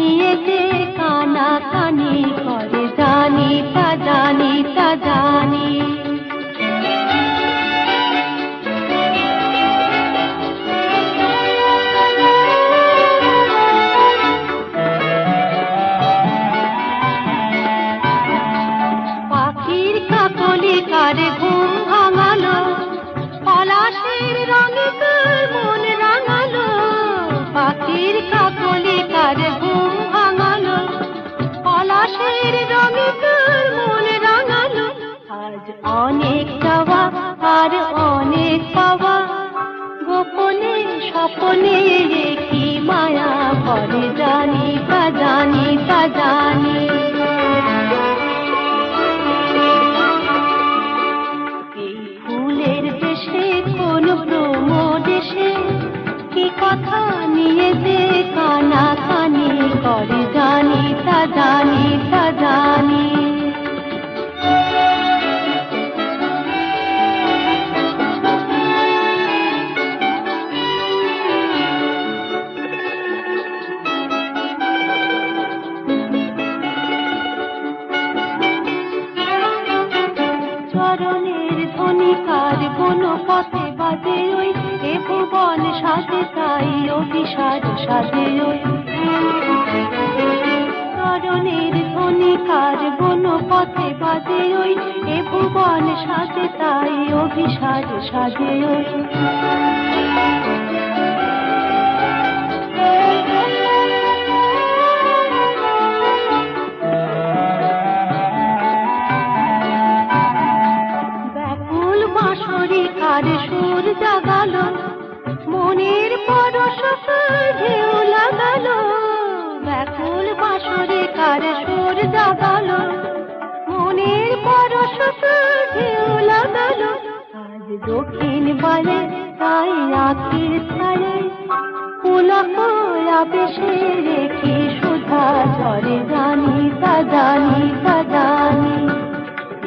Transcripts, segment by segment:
নিয়ে যে কানাকানি করে জানি তা জানি তা জানি। পাখির কাকলি কারে ঘুম ভাঙালো, পলাশের রঙে তোর মন রাঙালো। পাখির কাকলি কারে ঘুম ভাঙালো, পলাশের রঙে তোর মন রাঙালো। আজ অনেক চাওয়া আর অনেক পাওয়া, গোপনে স্বপনে কি মায়া করে জানি তা জানি তা জানি। ফুলের দেশে কোন ভ্রম দেশে কি কথা নিয়ে যে কানাকানি করে জানি তা জানি তা জানি। চরণের ধ্বনি কার কোন পথে বাজে ওই, এ ভুবন সাজে তাই অভিসার সাজে ওই। চরণের ধ্বনি কার কোন পথে বাজে ওই, এ ভুবন সাজে তাই অভিসার সাজে ওই। কার সুর জাগালো, মনের পরশ ঢেউ লাগালো। ব্যাকুল বাঁশরি কার সুর জাগালো, মনের পরশ ঢেউ লাগালো। আজ দক্ষিণ বারে তাই আখির ছায়ে, পুলক আবেশে রেখে সুধা ঝরে জানি তা জানি তা জানি।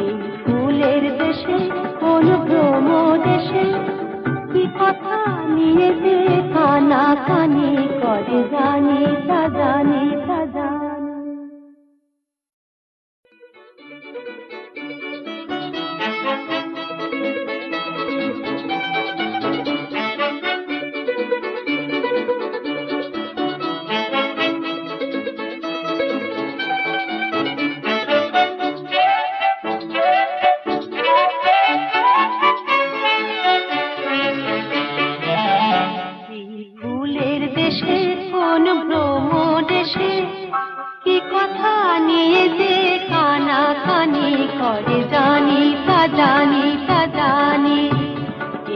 এই ফুলের দেশে কোন ভ্রম দেশে কি কথা নিয়ে যে কানাকানি করে জানি তা জানি তা জানি। ফুলের দেশে কোন ভ্রম দেশে কি কথা নিয়ে যে কানাকানি করে জানি তা জানি তা জানি।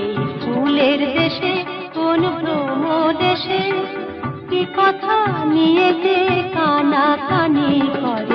এই ফুলের দেশে কোন ভ্রম দেশে কি কথা নিয়ে যে কানাকানি করে